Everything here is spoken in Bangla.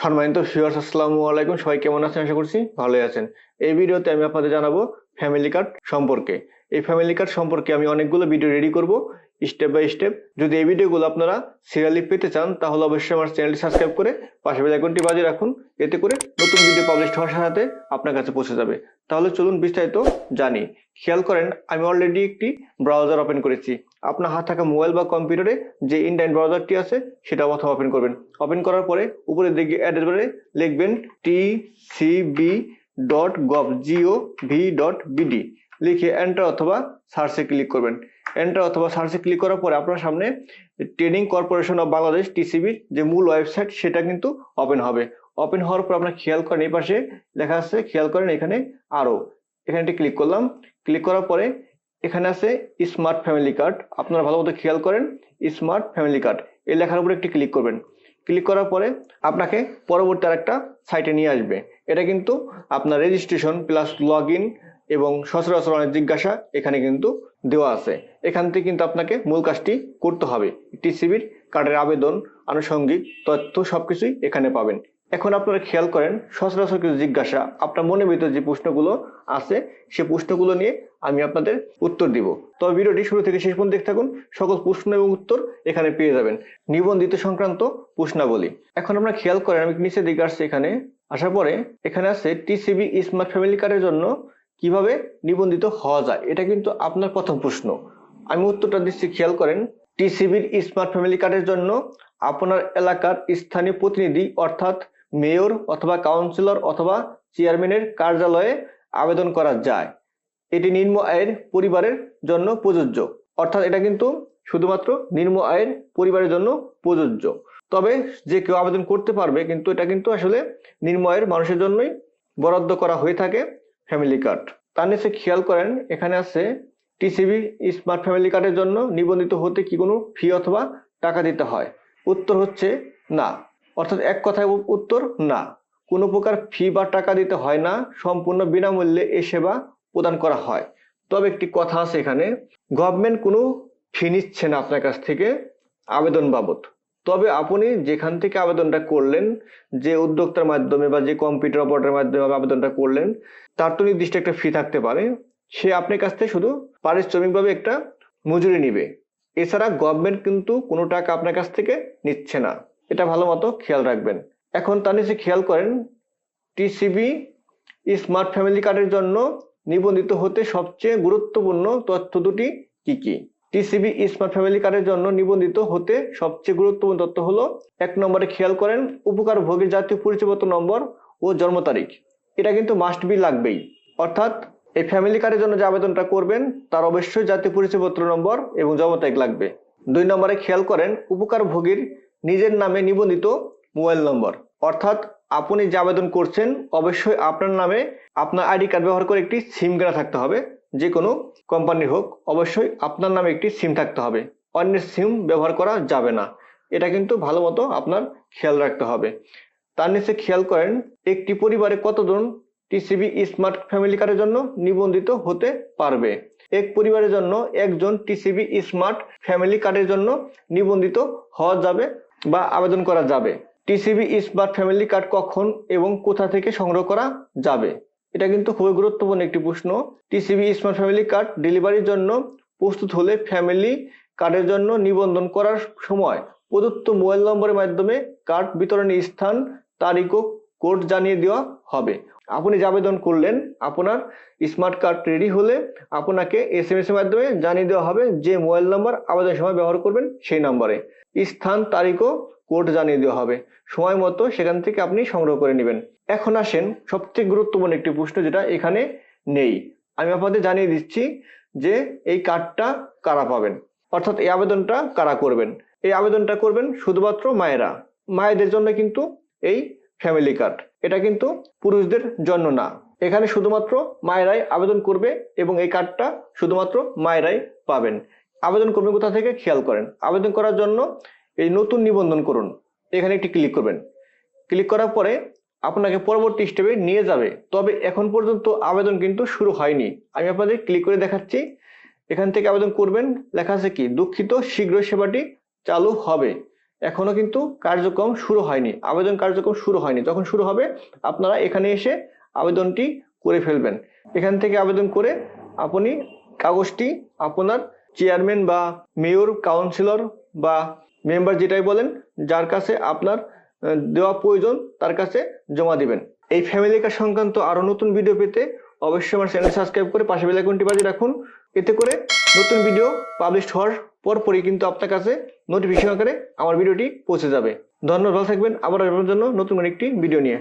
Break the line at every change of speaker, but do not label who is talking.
সম্মানিত ভিউয়ার্স, আসসালামু আলাইকুম। সবাই কেমন আছেন? আশা করছি ভালোই আছেন। এই ভিডিওতে আমি আপনাদের জানাবো ফ্যামিলি কার্ড সম্পর্কে। এই ফ্যামিলি কার্ড সম্পর্কে আমি অনেকগুলো ভিডিও রেডি করব স্টেপ বাই স্টেপ। যদি এই ভিডিওগুলো আপনারা সিরিয়ালি পেতে চান তাহলে অবশ্যই আমার চ্যানেলটি সাবস্ক্রাইব করে পাশে বেল আইকনটি বাজিয়ে রাখুন। এতে করে নতুন ভিডিও পাবলিশ হওয়ার সাথে আপনার কাছে পৌঁছে যাবে। তাহলে চলুন বিস্তারিত জানি। খেয়াল করেন, আমি অলরেডি একটি ব্রাউজার ওপেন করেছি। আপনার হাতে থাকা মোবাইল বা কম্পিউটারে যে ইন্টারনেট ব্রাউজারটি আছে সেটা প্রথমে ওপেন করবেন। ওপেন করার পরে উপরে দিকে অ্যাড্রেস বারে লিখবেন tcb.gov.bd, লিখে এন্টার অথবা সার্চে ক্লিক করবেন। এন্টার অথবা সার্চে ক্লিক করার পরে আপনার সামনে ট্রেডিং কর্পোরেশন অফ বাংলাদেশ টিসিবির যে মূল ওয়েবসাইট সেটা কিন্তু ওপেন হবে। ওপেন হওয়ার পর আপনার খেয়াল করেন এই পাশে লেখা আছে, খেয়াল করেন এখানে আরো, এখানে ক্লিক করলাম। ক্লিক করার পরে এখানে আছে স্মার্ট ফ্যামিলি কার্ড। আপনারা ভালো মতো খেয়াল করেন, স্মার্ট ফ্যামিলি কার্ড এই লেখার উপরে একটি ক্লিক করবেন। ক্লিক করার পরে আপনাকে পরবর্তী আরেকটা সাইটে নিয়ে আসবে। এটা কিন্তু আপনার রেজিস্ট্রেশন প্লাস লগ ইন এবং সচরাচর অনেক জিজ্ঞাসা এখানে কিন্তু দেওয়া আছে। এখান থেকে কিন্তু আপনাকে মূল কাজটি করতে হবে। টিসিবির কার্ডের আবেদন, আনুষঙ্গিক তথ্য সবকিছুই এখানে পাবেন। এখন আপনারা খেয়াল করেন, সচরাচর কিছু জিজ্ঞাসা আপনার মনের ভিতরে যে প্রশ্নগুলো আছে সে প্রশ্নগুলো নিয়ে আমি আপনাদের উত্তর দিব। তবে ভিডিওটি শুরু থেকে শেষ পর্যন্ত দেখতে থাকুন, সকল প্রশ্ন এবং উত্তর এখানে পেয়ে যাবেন। নিবন্ধিত সংক্রান্ত প্রশ্নাবলী। এখন আমরা খেয়াল করেন, আমি নিচে দিকে আসছি, এখানে আসার পরে এখানে আছে টিসিবি স্মার্ট ফ্যামিলি কার্ডের জন্য কিভাবে নিবন্ধিত হওয়া যায়। এটা কিন্তু আপনার প্রথম প্রশ্ন। আমি উত্তরটা দিচ্ছি, খেয়াল করেন। টিসিবির স্মার্ট ফ্যামিলি কার্ডের জন্য আপনার এলাকার স্থানীয় প্রতিনিধি অর্থাৎ মেয়র অথবা কাউন্সিলর অথবা চেয়ারম্যানের কার্যালয়ে আবেদন করা যায়। এটি নিম্ন আয়ের পরিবারের জন্য প্রযোজ্য। অর্থাৎ এটা কিন্তু শুধুমাত্র নিম্ন আয়ের পরিবারের জন্য প্রযোজ্য। তবে যে কেউ আবেদন করতে পারবে, কিন্তু এটা কিন্তু আসলে নিম্ন আয়ের মানুষের জন্যই বরাদ্দ করা হয়ে থাকে ফ্যামিলি কার্ড। তার নিচে খেয়াল করেন এখানে আছে টিসিবি স্মার্ট ফ্যামিলি কার্ডের জন্য নিবন্ধিত হতে কি কোনো ফি অথবা টাকা দিতে হয়? উত্তর হচ্ছে না। অর্থাৎ এক কথায় উত্তর না, কোনো প্রকার ফি বা টাকা দিতে হয় না। সম্পূর্ণ বিনামূল্যে এই সেবা প্রদান করা হয়। তবে একটি কথা আছে, এখানে গভর্নমেন্ট কোনো ফি নিচ্ছে না আপনার কাছ থেকে আবেদন বাবদ। তবে আপনি যেখান থেকে আবেদনটা করলেন, যে উদ্যোক্তার মাধ্যমে বা যে কম্পিউটার অপারেটরের মাধ্যমে আবেদনটা করলেন, তার তো নির্দিষ্ট একটা ফি থাকতে পারে। সে আপনার কাছ থেকে শুধু পারিশ্রমিকভাবে একটা মজুরি নিবে। এছাড়া গভর্নমেন্ট কিন্তু কোনো টাকা আপনার কাছ থেকে নিচ্ছে না, এটা ভালো মতো খেয়াল রাখবেন। এখন তার নিচে খেয়াল করেন, টিসিবি স্মার্ট ফ্যামিলি কার্ডের জন্য নিবন্ধিত হতে সবচেয়ে গুরুত্বপূর্ণ তথ্য দুটি কি কি? টিসিবি স্মার্ট ফ্যামিলি কার্ডের জন্য নিবন্ধিত হতে সবচেয়ে গুরুত্বপূর্ণ তথ্য হলো, এক নম্বরে খেয়াল করেন উপকারভোগীর জাতীয় পরিচয়পত্র নম্বর ও জন্ম তারিখ। এটা কিন্তু মাস্ট বি লাগবেই। অর্থাৎ এই ফ্যামিলি কার্ডের জন্য যে আবেদনটা করবেন তার অবশ্যই জাতীয় পরিচয়পত্র নম্বর এবং জন্ম তারিখ লাগবে। দুই নম্বরে খেয়াল করেন উপকারভোগীর নিজের নামে নিবন্ধিত মোবাইল নম্বর। অর্থাৎ আপনি যে আবেদন করছেন অবশ্যই আপনার নামে আপনার আইডি কার্ড ব্যবহার করে একটি সিম কেনা থাকতে হবে। যে কোনো কোম্পানির হোক, অবশ্যই আপনার নামে একটি সিম থাকতে হবে। অন্যের সিম ব্যবহার করা যাবে না। এটা কিন্তু ভালো মতো আপনার খেয়াল রাখতে হবে। তার নিচে খেয়াল করেন একটি পরিবারে কতজন টিসিবি স্মার্ট ফ্যামিলি কার্ডের জন্য নিবন্ধিত হতে পারবে? এক পরিবারের জন্য একজন টিসিবি স্মার্ট ফ্যামিলি কার্ডের জন্য নিবন্ধিত হওয়া যাবে বা আবেদন করা যাবে। টিসিবি স্মার্ট ফ্যামিলি কার্ড কখন এবং কোথা থেকে সংগ্রহ করা যাবে? এটা কিন্তু খুবই গুরুত্বপূর্ণ একটি প্রশ্ন। টিসিবি স্মার্ট ফ্যামিলি কার্ড ডেলিভারির জন্য প্রস্তুত হলে ফ্যামিলি কার্ডের জন্য নিবন্ধন করার সময় প্রদত্ত মোবাইল নম্বরের মাধ্যমে কার্ড বিতরণের স্থান, তারিখ ও কোড জানিয়ে দেওয়া হবে। আপনি যে আবেদন করলেন, আপনার স্মার্ট কার্ড রেডি হলে আপনাকে SMS এর মাধ্যমে জানিয়ে দেওয়া হবে যে মোবাইল নাম্বার আবেদনের সময় ব্যবহার করবেন সেই নম্বরে স্থান, তারিখ ও কোড জানিয়ে দেওয়া হবে। সময় মতো সেখান থেকে আপনি সংগ্রহ করে নেবেন। এখন আসেন সবথেকে গুরুত্বপূর্ণ একটি প্রশ্ন যেটা এখানে নেই। আমি আপনাদের জানিয়ে দিচ্ছি যে এই কার্ডটা কারা পাবেন, অর্থাৎ এই আবেদনটা কারা করবেন। এই আবেদনটা করবেন শুধুমাত্র মায়েরা। মায়েদের জন্য কিন্তু এই ফ্যামিলি কার্ড, এটা কিন্তু পুরুষদের জন্য না। এখানে শুধুমাত্র মায়েরাই আবেদন করবে এবং এই কার্ডটা শুধুমাত্র মায়েরাই পাবেন। আবেদন করবেন কোথা থেকে? খেয়াল করেন, আবেদন করার জন্য এই নতুন নিবন্ধন করুন, এখানে একটি ক্লিক করবেন। ক্লিক করার পরে আপনাকে পরবর্তী স্টেপে নিয়ে যাবে। তবে এখন পর্যন্ত আবেদন কিন্তু শুরু হয়নি। আমি আপনাদের ক্লিক করে দেখাচ্ছি। এখান থেকে আবেদন করবেন, লেখা আছে কি দুঃখিত শীঘ্রই সেবাটি চালু হবে। এখনো কিন্তু কার্যক্রম শুরু হয়নি, আবেদন কার্যক্রম শুরু হয়নি। যখন শুরু হবে আপনারা এখানে এসে আবেদনটি করে ফেলবেন। এখান থেকে আবেদন করে আপনি কাগজটি আপনার চেয়ারম্যান বা মেয়র, কাউন্সিলর বা মেম্বার যেটাই বলেন, যার কাছে আপনার দেওয়া প্রয়োজন তার কাছে জমা দিবেন। এই ফ্যামিলি কার্ড সংক্রান্ত আরো নতুন ভিডিও পেতে অবশ্যই আমার চ্যানেল সাবস্ক্রাইব করে পাশে বেল আইকনটি বাজিয়ে রাখুন। এতে করে নতুন ভিডিও পাবলিশ হওয়ার পরপরই কিন্তু আপনার কাছে নোটিফিকেশন আকারে আমার ভিডিওটি পৌঁছে যাবে। ধন্যবাদ, ভালো থাকবেন। আবার আপনার জন্য নতুন একটি ভিডিও নিয়ে।